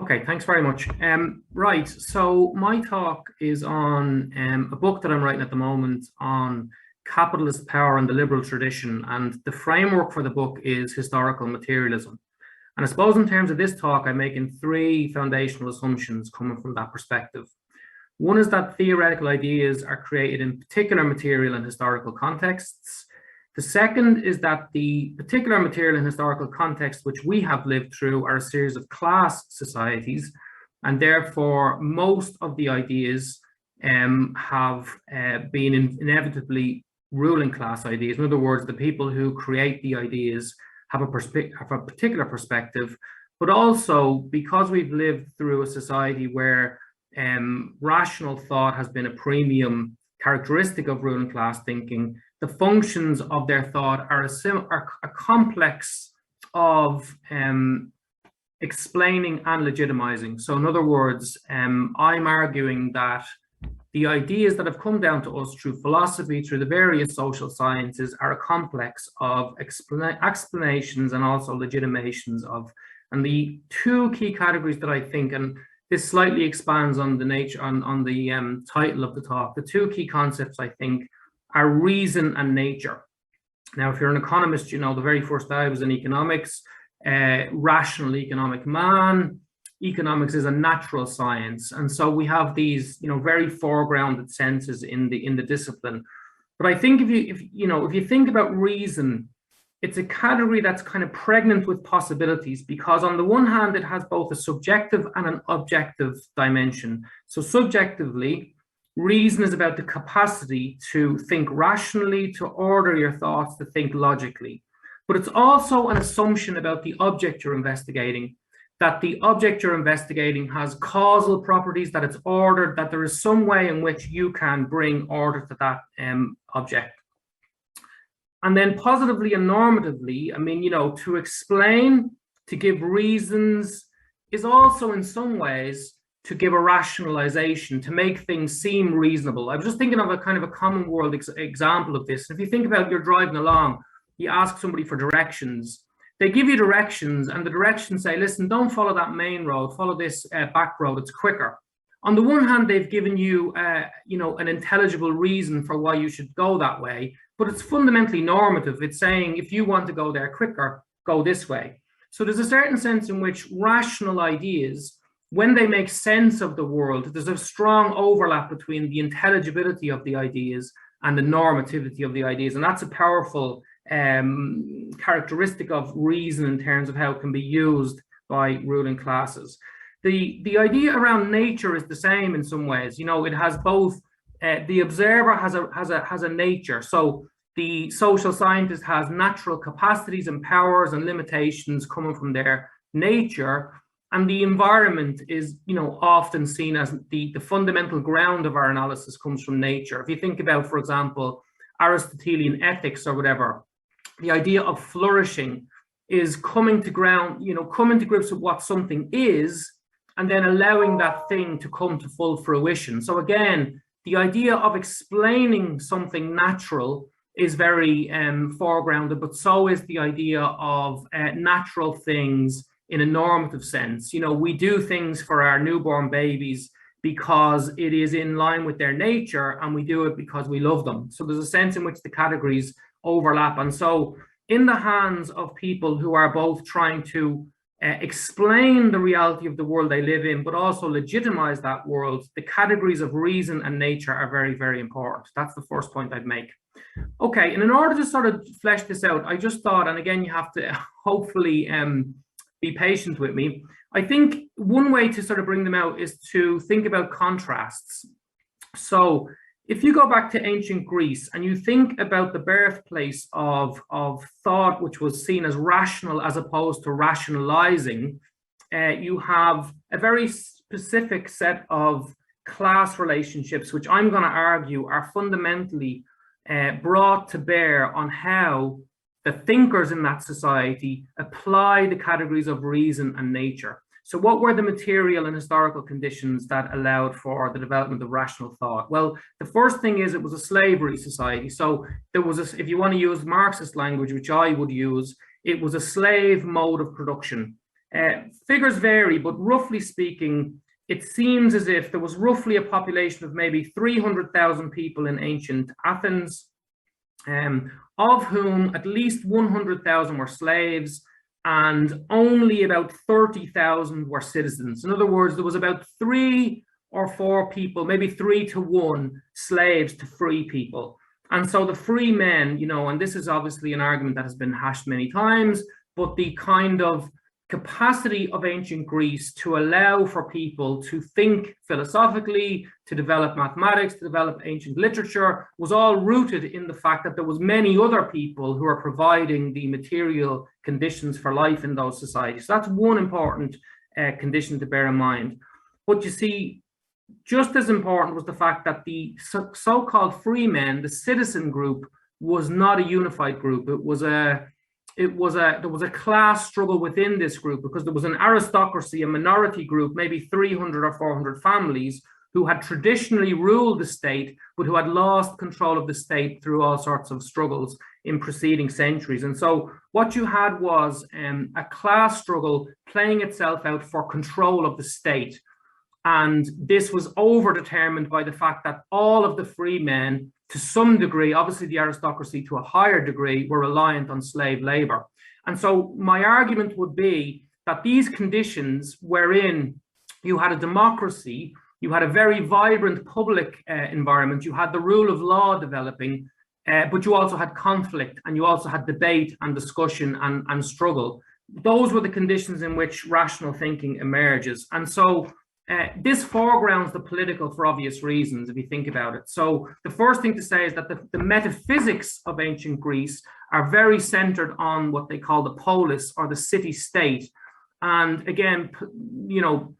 Okay, thanks very much. Right, so my talk is on a book that I'm writing at the moment on capitalist power and the liberal tradition, and the framework for the book is historical materialism. And I suppose in terms of this talk, I'm making three foundational assumptions coming from that perspective. One is that theoretical ideas are created in particular material and historical contexts. The second is that the particular material and historical context which we have lived through are a series of class societies, and therefore most of the ideas have been inevitably ruling class ideas. In other words, the people who create the ideas have a particular perspective, but also because we've lived through a society where rational thought has been a premium characteristic of ruling class thinking, the functions of their thought are a complex of explaining and legitimizing. So in other words, I'm arguing that the ideas that have come down to us through philosophy, through the various social sciences, are a complex of explanations and also legitimations of. And the two key categories that I think, and this slightly expands on the nature, on the title of the talk, the two key concepts I think are reason and nature. Now, if you're an economist, you know the very first I was in economics, rational economic man. Economics is a natural science, and so we have these, very foregrounded senses in the discipline. But I think if you think about reason, it's a category that's kind of pregnant with possibilities, because on the one hand, it has both a subjective and an objective dimension. So subjectively, reason is about the capacity to think rationally, to order your thoughts, to think logically. But it's also an assumption about the object you're investigating, that the object you're investigating has causal properties, that it's ordered, that there is some way in which you can bring order to that object. And then positively and normatively, to explain, to give reasons, is also in some ways to give a rationalization, to make things seem reasonable. I was just thinking of a kind of a common world example of this. If you think about, you're driving along, you ask somebody for directions, they give you directions, and the directions say, listen, don't follow that main road, follow this back road, it's quicker. On the one hand, they've given you, an intelligible reason for why you should go that way, but it's fundamentally normative. It's saying, if you want to go there quicker, go this way. So there's a certain sense in which rational ideas, when they make sense of the world, there's a strong overlap between the intelligibility of the ideas and the normativity of the ideas. And that's a powerful characteristic of reason in terms of how it can be used by ruling classes. The idea around nature is the same in some ways. It has both, the observer has a nature. So the social scientist has natural capacities and powers and limitations coming from their nature. And the environment is, often seen as the fundamental ground of our analysis comes from nature. If you think about, for example, Aristotelian ethics or whatever, the idea of flourishing is coming to grips with what something is, and then allowing that thing to come to full fruition. So again, the idea of explaining something natural is very foregrounded, but so is the idea of natural things in a normative sense. We do things for our newborn babies because it is in line with their nature, and we do it because we love them. So there's a sense in which the categories overlap. And so in the hands of people who are both trying to explain the reality of the world they live in, but also legitimize that world, the categories of reason and nature are very, very important. That's the first point I'd make. Okay, and in order to sort of flesh this out, I just thought, and again, you have to hopefully be patient with me. I think one way to sort of bring them out is to think about contrasts. So if you go back to ancient Greece and you think about the birthplace of thought, which was seen as rational as opposed to rationalizing, you have a very specific set of class relationships, which I'm going to argue are fundamentally brought to bear on how the thinkers in that society apply the categories of reason and nature. So what were the material and historical conditions that allowed for the development of rational thought? Well, the first thing is it was a slavery society. So there was, if you want to use Marxist language, which I would use, it was a slave mode of production. Figures vary, but roughly speaking, it seems as if there was roughly a population of maybe 300,000 people in ancient Athens, of whom at least 100,000 were slaves, and only about 30,000 were citizens. In other words, there was about 3 or 4 people, maybe 3 to 1 slaves to free people. And so the free men, you know, and this is obviously an argument that has been hashed many times, but the kind of capacity of ancient Greece to allow for people to think philosophically, to develop mathematics, to develop ancient literature, was all rooted in the fact that there was many other people who are providing the material conditions for life in those societies. So that's one important condition to bear in mind. But you see, just as important was the fact that the so-called free men, the citizen group, was not a unified group. There was a class struggle within this group, because there was an aristocracy, a minority group, maybe 300 or 400 families, who had traditionally ruled the state, but who had lost control of the state through all sorts of struggles in preceding centuries. And so what you had was a class struggle playing itself out for control of the state. And this was over-determined by the fact that all of the free men, to some degree, obviously the aristocracy to a higher degree, were reliant on slave labor. And so my argument would be that these conditions wherein you had a democracy, you had a very vibrant public environment, you had the rule of law developing, but you also had conflict, and you also had debate and discussion and struggle. Those were the conditions in which rational thinking emerges. And so this foregrounds the political for obvious reasons, if you think about it. So the first thing to say is that the metaphysics of ancient Greece are very centered on what they call the polis, or the city-state. And again, you know,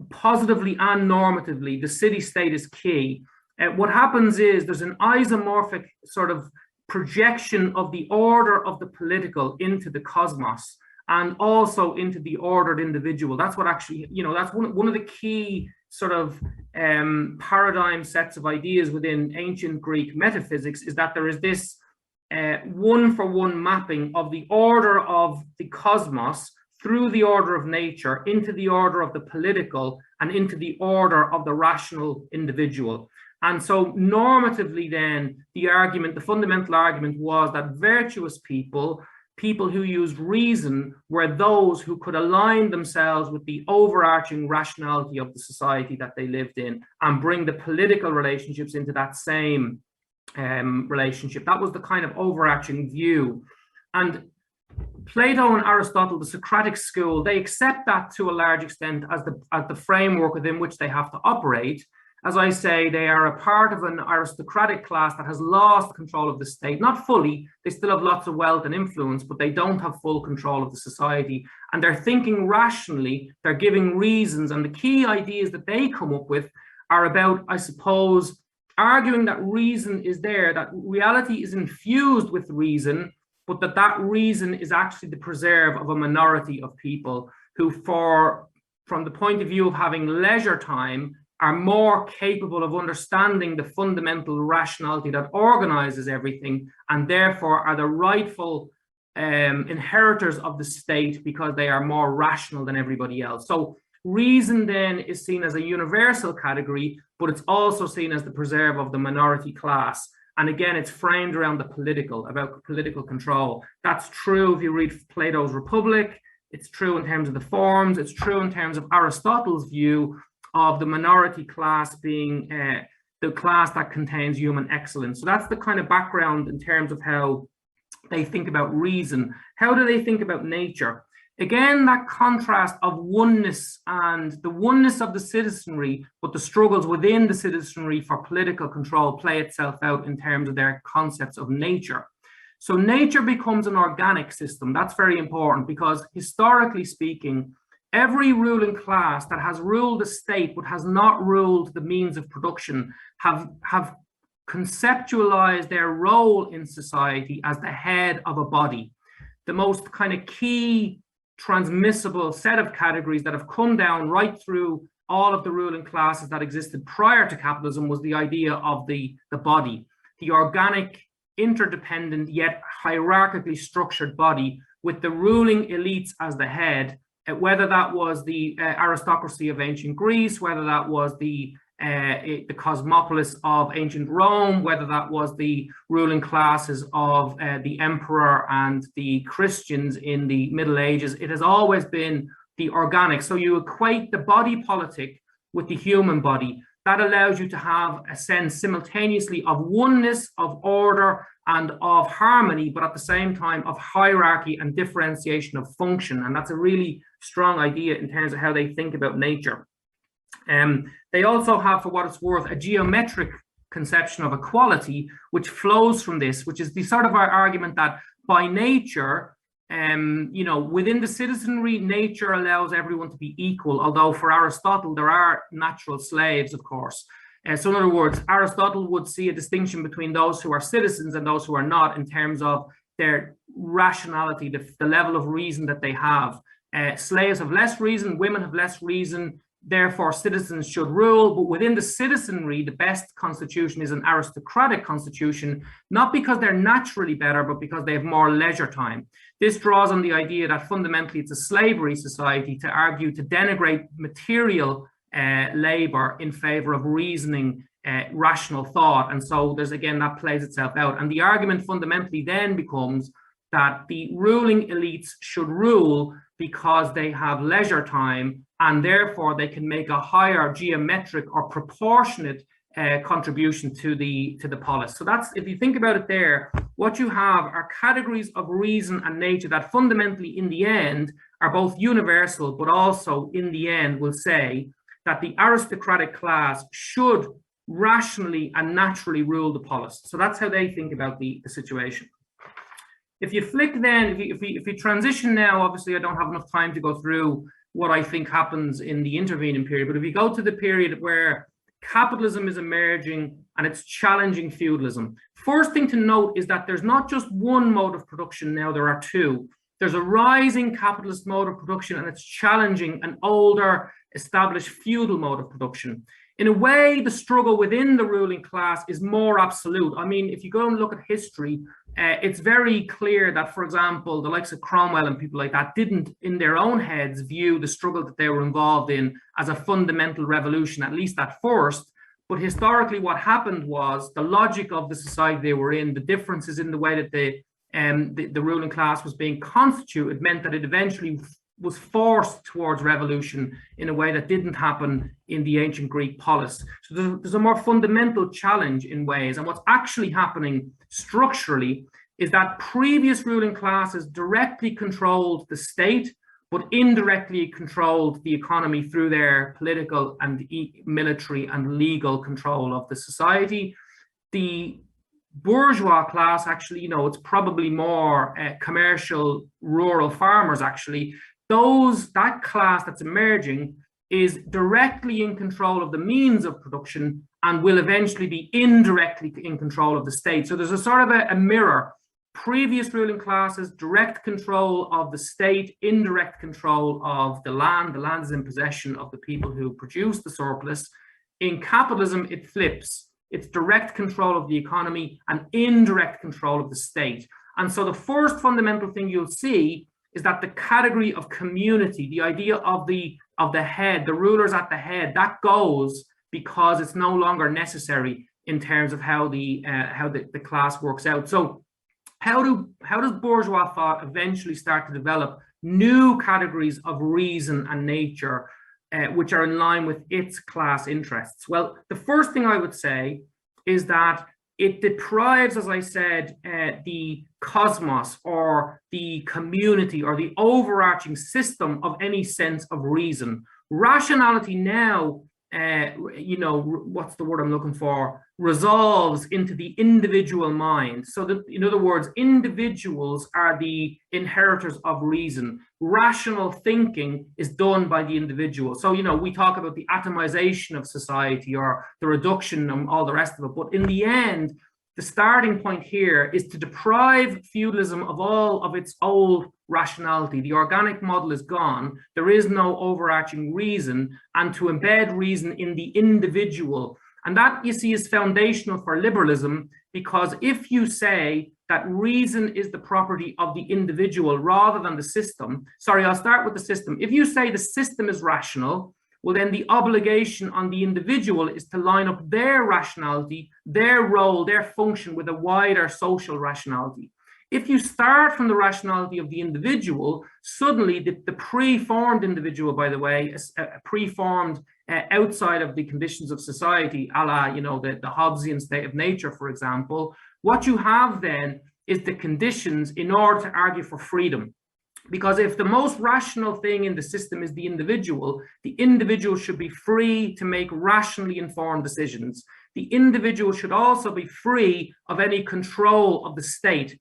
positively and normatively, the city-state is key. What happens is there's an isomorphic sort of projection of the order of the political into the cosmos, and also into the ordered individual. That's what actually, you know, that's one of the key sort of paradigm sets of ideas within ancient Greek metaphysics, is that there is this one-for-one mapping of the order of the cosmos through the order of nature into the order of the political and into the order of the rational individual. And so normatively then, the fundamental argument was that virtuous people who used reason, were those who could align themselves with the overarching rationality of the society that they lived in, and bring the political relationships into that same relationship. That was the kind of overarching view. And Plato and Aristotle, the Socratic school, they accept that to a large extent as the framework within which they have to operate. As I say, they are a part of an aristocratic class that has lost control of the state. Not fully, they still have lots of wealth and influence, but they don't have full control of the society. And they're thinking rationally, they're giving reasons. And the key ideas that they come up with are about, I suppose, arguing that reason is there, that reality is infused with reason, but that reason is actually the preserve of a minority of people who, from the point of view of having leisure time, are more capable of understanding the fundamental rationality that organizes everything, and therefore are the rightful inheritors of the state, because they are more rational than everybody else. So reason then is seen as a universal category, but it's also seen as the preserve of the minority class. And again, it's framed around the political, about political control. That's true if you read Plato's Republic. It's true in terms of the forms. It's true in terms of Aristotle's view of the minority class being the class that contains human excellence. So that's the kind of background in terms of how they think about reason. How do they think about nature? Again, that contrast of oneness, and the oneness of the citizenry, but the struggles within the citizenry for political control play itself out in terms of their concepts of nature. So nature becomes an organic system. That's very important, because historically speaking, every ruling class that has ruled the state but has not ruled the means of production have conceptualized their role in society as the head of a body. The most kind of key transmissible set of categories that have come down right through all of the ruling classes that existed prior to capitalism was the idea of the body, the organic, interdependent, yet hierarchically structured body, with the ruling elites as the head, whether that was the aristocracy of ancient Greece, whether that was the cosmopolis of ancient Rome, whether that was the ruling classes of the emperor and the Christians in the Middle Ages. It has always been the organic. So you equate the body politic with the human body. That allows you to have a sense simultaneously of oneness, of order, and of harmony, but at the same time of hierarchy and differentiation of function. And that's a really strong idea in terms of how they think about nature. They also have, for what it's worth, a geometric conception of equality, which flows from this, which is the sort of our argument that by nature, within the citizenry, nature allows everyone to be equal, although for Aristotle, there are natural slaves, of course. So in other words, Aristotle would see a distinction between those who are citizens and those who are not in terms of their rationality, the level of reason that they have. Slaves have less reason, women have less reason, therefore citizens should rule. But within the citizenry, the best constitution is an aristocratic constitution, not because they're naturally better, but because they have more leisure time. This draws on the idea that fundamentally it's a slavery society, to argue to denigrate material labor in favor of reasoning, rational thought. And so there's, again, that plays itself out. And the argument fundamentally then becomes that the ruling elites should rule because they have leisure time, and therefore they can make a higher geometric or proportionate contribution to the polis. So that's, if you think about it there, what you have are categories of reason and nature that fundamentally in the end are both universal, but also in the end will say that the aristocratic class should rationally and naturally rule the polis. So that's how they think about the situation. If you flick then, if we transition now, obviously I don't have enough time to go through what I think happens in the intervening period, but if we go to the period where capitalism is emerging and it's challenging feudalism, first thing to note is that there's not just one mode of production now, there are two. There's a rising capitalist mode of production and it's challenging an older established feudal mode of production. In a way, the struggle within the ruling class is more absolute. I mean, if you go and look at history, it's very clear that, for example, the likes of Cromwell and people like that didn't, in their own heads, view the struggle that they were involved in as a fundamental revolution, at least at first. But historically, what happened was the logic of the society they were in, the differences in the way that the ruling class was being constituted, meant that it eventually was forced towards revolution in a way that didn't happen in the ancient Greek polis. So there's a more fundamental challenge in ways. And what's actually happening structurally is that previous ruling classes directly controlled the state, but indirectly controlled the economy through their political and military and legal control of the society. The bourgeois class, actually, it's probably more commercial rural farmers, actually. That class that's emerging is directly in control of the means of production and will eventually be indirectly in control of the state. So there's a sort of a mirror. Previous ruling classes, direct control of the state, indirect control of the land. The land is in possession of the people who produce the surplus. In capitalism, it flips. It's direct control of the economy and indirect control of the state. And so the first fundamental thing you'll see is that the category of community, the idea of the head, the rulers at the head, that goes because it's no longer necessary in terms of how the class works out. So how does bourgeois thought eventually start to develop new categories of reason and nature, which are in line with its class interests? Well, the first thing I would say is that it deprives, as I said, the cosmos or the community or the overarching system of any sense of reason. Rationality now, what's the word I'm looking for, resolves into the individual mind. So that, in other words, individuals are the inheritors of reason. Rational thinking is done by the individual. So, we talk about the atomization of society or the reduction and all the rest of it. But in the end, the starting point here is to deprive feudalism of all of its old rationality. The organic model is gone. There is no overarching reason, and to embed reason in the individual. And that, you see, is foundational for liberalism, because if you say that reason is the property of the individual rather than the system. Sorry, I'll start with the system. If you say the system is rational, well, then the obligation on the individual is to line up their rationality, their role, their function with a wider social rationality. If you start from the rationality of the individual, suddenly the pre-formed individual, by the way, pre-formed outside of the conditions of society, a la, you know, the Hobbesian state of nature, for example, what you have then is the conditions in order to argue for freedom. Because if the most rational thing in the system is the individual should be free to make rationally informed decisions. The individual should also be free of any control of the state.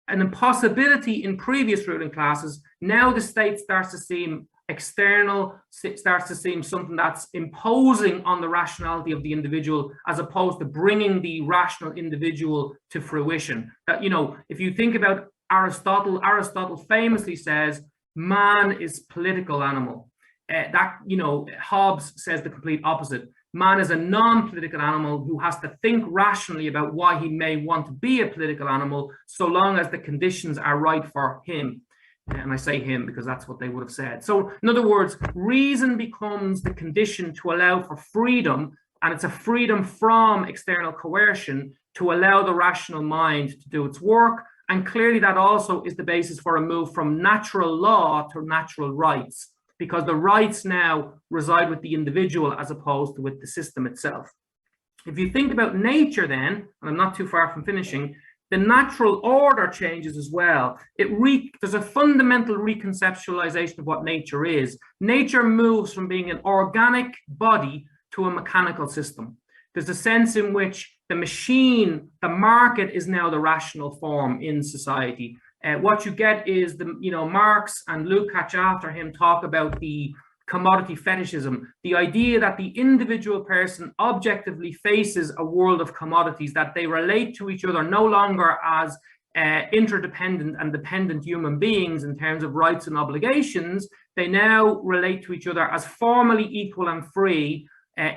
An impossibility in previous ruling classes, now the state starts to seem external, starts to seem something that's imposing on the rationality of the individual, as opposed to bringing the rational individual to fruition. That, you know, if you think about Aristotle famously says, man is political animal. That, you know, Hobbes says the complete opposite. Man is a non-political animal who has to think rationally about why he may want to be a political animal, so long as the conditions are right for him. And I say him because that's what they would have said. So in other words, reason becomes the condition to allow for freedom, and it's a freedom from external coercion to allow the rational mind to do its work. And clearly that also is the basis for a move from natural law to natural rights, because the rights now reside with the individual as opposed to with the system itself. If you think about nature then, and I'm not too far from finishing, the natural order changes as well. There's a fundamental reconceptualization of what nature is. Nature moves from being an organic body to a mechanical system. There's a sense in which the machine, the market, is now the rational form in society. What you get is Marx and Lukács after him talk about the commodity fetishism, the idea that the individual person objectively faces a world of commodities, that they relate to each other no longer as interdependent and dependent human beings in terms of rights and obligations. They now relate to each other as formally equal and free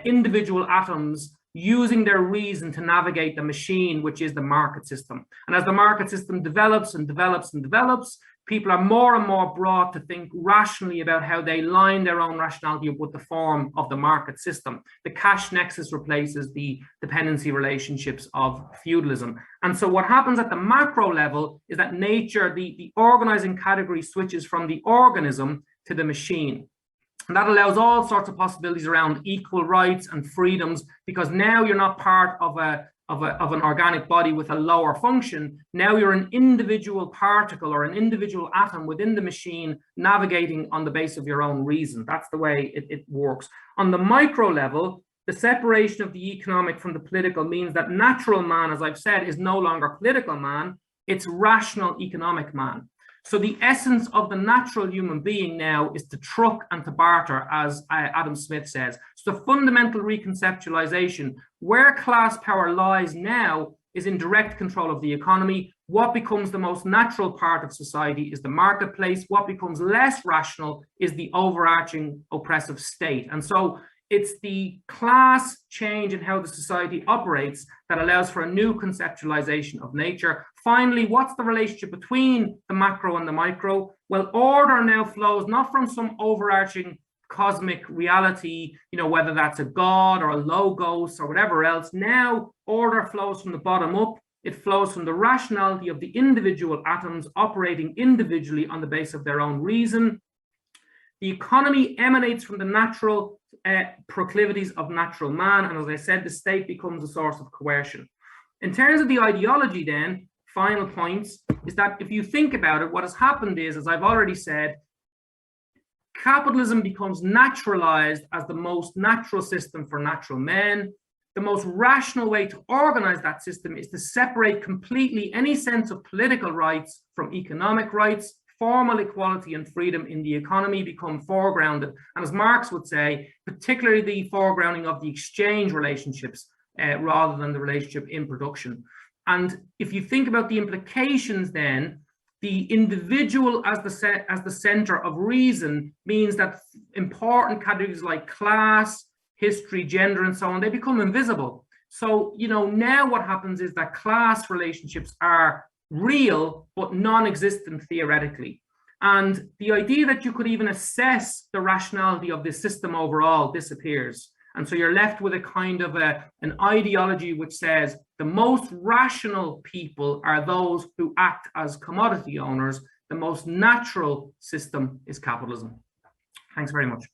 individual atoms using their reason to navigate the machine, which is the market system. And as the market system develops and develops and develops, people are more and more brought to think rationally about how they line their own rationality up with the form of the market system. The cash nexus replaces the dependency relationships of feudalism. And so what happens at the macro level is that nature, the organizing category, switches from the organism to the machine. And that allows all sorts of possibilities around equal rights and freedoms, because now you're not part of an organic body with a lower function. Now you're an individual particle or an individual atom within the machine, navigating on the basis of your own reason. That's the way it works. On the micro level, the separation of the economic from the political means that natural man, as I've said, is no longer political man, it's rational economic man. So the essence of the natural human being now is to truck and to barter, as Adam Smith says. So the fundamental reconceptualization, where class power lies now, is in direct control of the economy. What becomes the most natural part of society is the marketplace. What becomes less rational is the overarching oppressive state. And so it's the class change in how the society operates that allows for a new conceptualization of nature. Finally, what's the relationship between the macro and the micro? Well, order now flows not from some overarching cosmic reality, whether that's a god or a logos or whatever else. Now, order flows from the bottom up. It flows from the rationality of the individual atoms operating individually on the basis of their own reason. The economy emanates from the natural proclivities of natural man, and as I said, the state becomes a source of coercion. In terms of the ideology then, final points, is that if you think about it, what has happened is, as I've already said, capitalism becomes naturalized as the most natural system for natural men. The most rational way to organize that system is to separate completely any sense of political rights from economic rights. Formal equality and freedom in the economy become foregrounded. And as Marx would say, particularly the foregrounding of the exchange relationships rather than the relationship in production. And if you think about the implications then, the individual as the center of reason means that important categories like class, history, gender, and so on, they become invisible. So, now what happens is that class relationships are real but non-existent theoretically. And the idea that you could even assess the rationality of this system overall disappears. And so you're left with a kind of an ideology which says the most rational people are those who act as commodity owners. The most natural system is capitalism. Thanks very much.